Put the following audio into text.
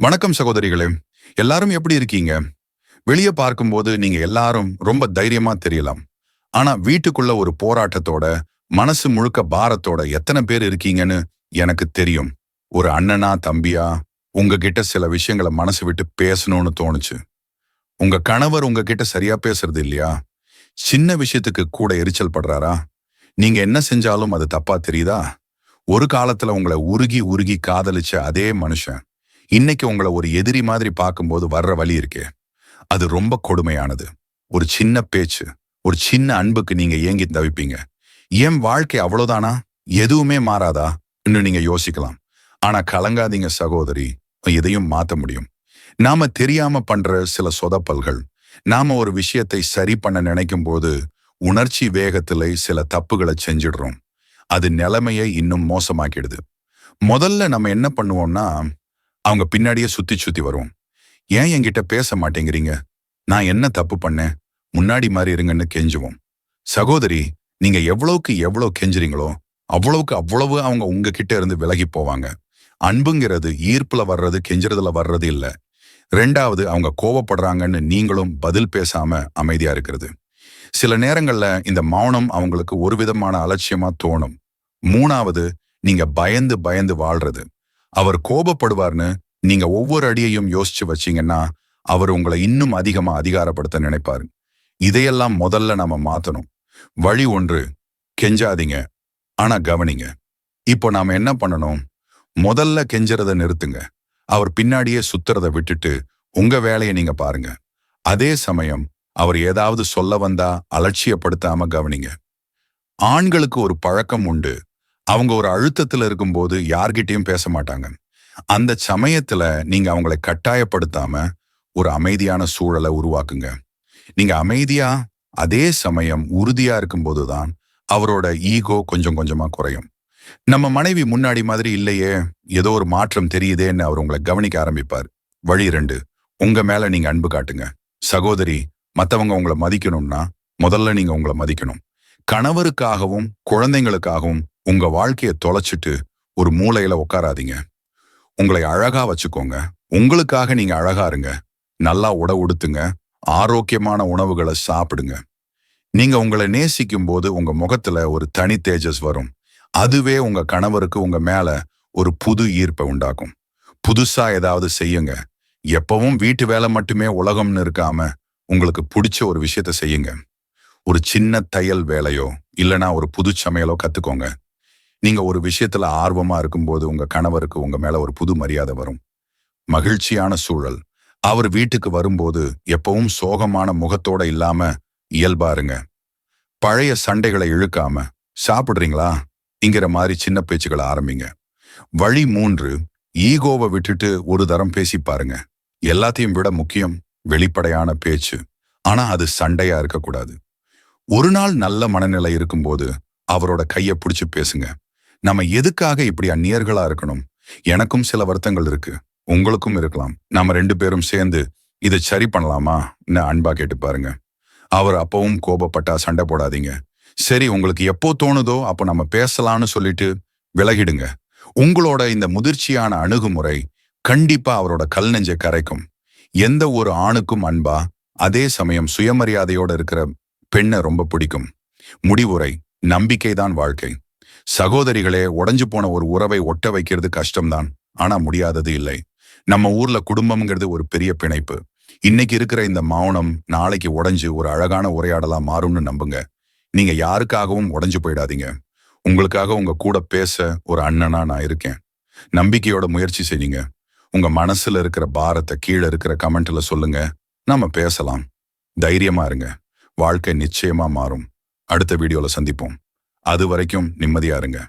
வணக்கம் சகோதரிகளே. எல்லாரும் எப்படி இருக்கீங்க? வெளியே பார்க்கும்போது நீங்க எல்லாரும் ரொம்ப தைரியமா தெரியலாம். ஆனா வீட்டுக்குள்ள ஒரு போராட்டத்தோட, மனசு முழுக்க பாரத்தோட எத்தனை பேர் இருக்கீங்கன்னு எனக்கு தெரியும். ஒரு அண்ணனா தம்பியா உங்ககிட்ட சில விஷயங்களை மனசு விட்டு பேசணும்னு தோணுச்சு. உங்க கணவர் உங்ககிட்ட சரியா பேசுறது இல்லையா? சின்ன விஷயத்துக்கு கூட எரிச்சல் படுறாரா? நீங்க என்ன செஞ்சாலும் அது தப்பா தெரியுதா? ஒரு காலத்துல உங்களை உருகி உருகி காதலிச்ச அதே மனுஷன் இன்னைக்கு உங்களை ஒரு எதிரி மாதிரி பார்க்கும்போது வர்ற வலி இருக்கே, அது ரொம்ப கொடுமையானது. ஒரு சின்ன பேச்சு, ஒரு சின்ன அன்புக்கு நீங்க ஏங்கி தவிப்பீங்க. என் வாழ்க்கை அவ்வளவுதானா, எதுவுமே மாறாதா நீங்க யோசிக்கலாம். ஆனா கலங்காதீங்க சகோதரி, எதையும் மாத்த முடியும். நாம தெரியாம பண்ற சில சொதப்பல்கள், நாம ஒரு விஷயத்தை சரி பண்ண நினைக்கும் போது உணர்ச்சி வேகத்திலே சில தப்புகளை செஞ்சிடுறோம். அது நிலைமையை இன்னும் மோசமாக்கிடுது. முதல்ல நம்ம என்ன பண்ணுவோம்னா, அவங்க பின்னாடியே சுத்தி சுத்தி வருவோம். ஏன் என்கிட்ட பேச மாட்டேங்கிறீங்க? நான் என்ன தப்பு பண்ணேன்? முன்னாடி மாதிரி இருங்கன்னு கெஞ்சுவோம். சகோதரி, நீங்க எவ்வளவுக்கு எவ்வளவு கெஞ்சுறீங்களோ அவ்வளவுக்கு அவ்வளவு அவங்க உங்ககிட்ட இருந்து விலகி போவாங்க. அன்புங்கிறது ஈர்ப்புல வர்றது, கெஞ்சுறதுல வர்றது இல்ல. ரெண்டாவது, அவங்க கோவப்படுறாங்கன்னு நீங்களும் பதில் பேசாம அமைதியா இருக்கிறது. சில நேரங்கள்ல இந்த மௌனம் அவங்களுக்கு ஒரு விதமான அலட்சியமா தோணும். மூணாவது, நீங்க பயந்து பயந்து வாழ்றது. அவர் கோபப்படுவார்னு நீங்க ஒவ்வொரு அடியையும் யோசிச்சு வச்சீங்கன்னா, அவர் உங்களை இன்னும் அதிகமா அதிகாரப்படுத்த நினைப்பாரு. இதையெல்லாம் முதல்ல நாம மாத்தணும். வழி ஒன்று, கெஞ்சாதீங்க, ஆனா கவனிங்க. இப்போ நாம என்ன பண்ணணும்? முதல்ல கெஞ்சறத நிறுத்துங்க. அவர் பின்னாடியே சுத்துறத விட்டுட்டு உங்க வேலையை நீங்க பாருங்க. அதே சமயம் அவர் ஏதாவது சொல்ல வந்தா அலட்சியப்படுத்தாம கவனிங்க. ஆண்களுக்கு ஒரு பழக்கம் உண்டு. அவங்க ஒரு அழுத்தத்துல இருக்கும்போது யார்கிட்டயும் பேச மாட்டாங்க. அந்த சமயத்துல நீங்க அவங்களை கட்டாயப்படுத்தாம ஒரு அமைதியான சூழலை உருவாக்குங்க. நீங்க அமைதியா அதே சமயம் உறுதியா இருக்கும்போதுதான் அவரோட ஈகோ கொஞ்சம் கொஞ்சமா குறையும். நம்ம மனைவி முன்னாடி மாதிரி இல்லையே, ஏதோ ஒரு மாற்றம் தெரியுதேன்னு அவர் உங்களை கவனிக்க ஆரம்பிப்பார். வழி 2, உங்க மேல நீங்க அன்பு காட்டுங்க. சகோதரி, மத்தவங்க உங்களை மதிக்கணும்னா முதல்ல நீங்க உங்களை மதிக்கணும். கணவருக்காகவும் குழந்தைங்களுக்காகவும் உங்க வாழ்க்கையை தொலைச்சிட்டு ஒரு மூலையில உட்காராதீங்க. உங்களை அழகா வச்சுக்கோங்க. உங்களுக்காக நீங்க அழகா இருங்க. நல்லா உடுத்துங்க. ஆரோக்கியமான உணவுகளை சாப்பிடுங்க. நீங்க உங்களை நேசிக்கும் போது உங்க முகத்துல ஒரு தனி தேஜஸ் வரும். அதுவே உங்க கணவருக்கு உங்க மேல ஒரு புது ஈர்ப்பை உண்டாக்கும். புதுசா ஏதாவது செய்யுங்க. எப்பவும் வீட்டு வேலை மட்டுமே உலகம்னு இருக்காம உங்களுக்கு பிடிச்ச ஒரு விஷயத்த செய்யுங்க. ஒரு சின்ன தையல் வேலையோ இல்லனா ஒரு புது சமையலோ கத்துக்கோங்க. நீங்க ஒரு விஷயத்துல ஆர்வமா இருக்கும்போது உங்க கணவருக்கு உங்க மேல ஒரு புது மரியாதை வரும். மகிழ்ச்சியான சூழல். அவர் வீட்டுக்கு வரும்போது எப்பவும் சோகமான முகத்தோட இல்லாம இயல்பா இருங்க. பழைய சண்டைகளை இழுக்காம சாப்பிடுறீங்களா இங்கிற மாதிரி சின்ன பேச்சுகளை ஆரம்பிங்க. வழி 3, ஈகோவை விட்டுட்டு ஒரு தரம் பேசி பாருங்க. எல்லாத்தையும் விட முக்கியம் வெளிப்படையான பேச்சு. ஆனா அது சண்டையா இருக்கக்கூடாது. ஒரு நாள் நல்ல மனநிலை இருக்கும்போது அவரோட கையை பிடிச்சு பேசுங்க. நம்ம எதுக்காக இப்படி அந்நியர்களா இருக்கணும்? எனக்கும் சில வருத்தங்கள் இருக்கு, உங்களுக்கும் இருக்கலாம். நாம 2 பேரும் சேர்ந்து இதை சரி பண்ணலாமா அன்பா கேட்டு பாருங்க. அவர் அப்பவும் கோபப்பட்டா சண்டை போடாதீங்க. சரி, உங்களுக்கு எப்போ தோணுதோ அப்போ நம்ம பேசலாம்னு சொல்லிட்டு விலகிடுங்க. உங்களோட இந்த முதிர்ச்சியான அணுகுமுறை கண்டிப்பா அவரோட கல் நெஞ்சை கரைக்கும். எந்த ஒரு ஆணுக்கும் அன்பா அதே சமயம் சுயமரியாதையோட இருக்கிற பெண்ணை ரொம்ப பிடிக்கும். முடிவுரை, நம்பிக்கைதான் வாழ்க்கை. சகோதரிகளே, உடைஞ்சு போன ஒரு உறவை ஒட்ட வைக்கிறது கஷ்டம்தான், ஆனா முடியாதது இல்லை. நம்ம ஊர்ல குடும்பம்ங்கிறது ஒரு பெரிய பிணைப்பு. இன்னைக்கு இருக்கிற இந்த மௌனம் நாளைக்கு உடைஞ்சு ஒரு அழகான உரையாடலா மாறும்னு நம்புங்க. நீங்க யாருக்காகவும் உடைஞ்சு போயிடாதீங்க. உங்களுக்காக உங்க கூட பேச ஒரு அண்ணனா நான் இருக்கேன். நம்பிக்கையோட முயற்சி செய்யுங்க. உங்க மனசுல இருக்கிற பாரத்தை கீழே இருக்கிற கமெண்ட்ல சொல்லுங்க. நாம பேசலாம். தைரியமா இருங்க. வாழ்க்கை நிச்சயமா மாறும். அடுத்த வீடியோல சந்திப்போம். அது வரைக்கும் நிம்மதியா இருங்க.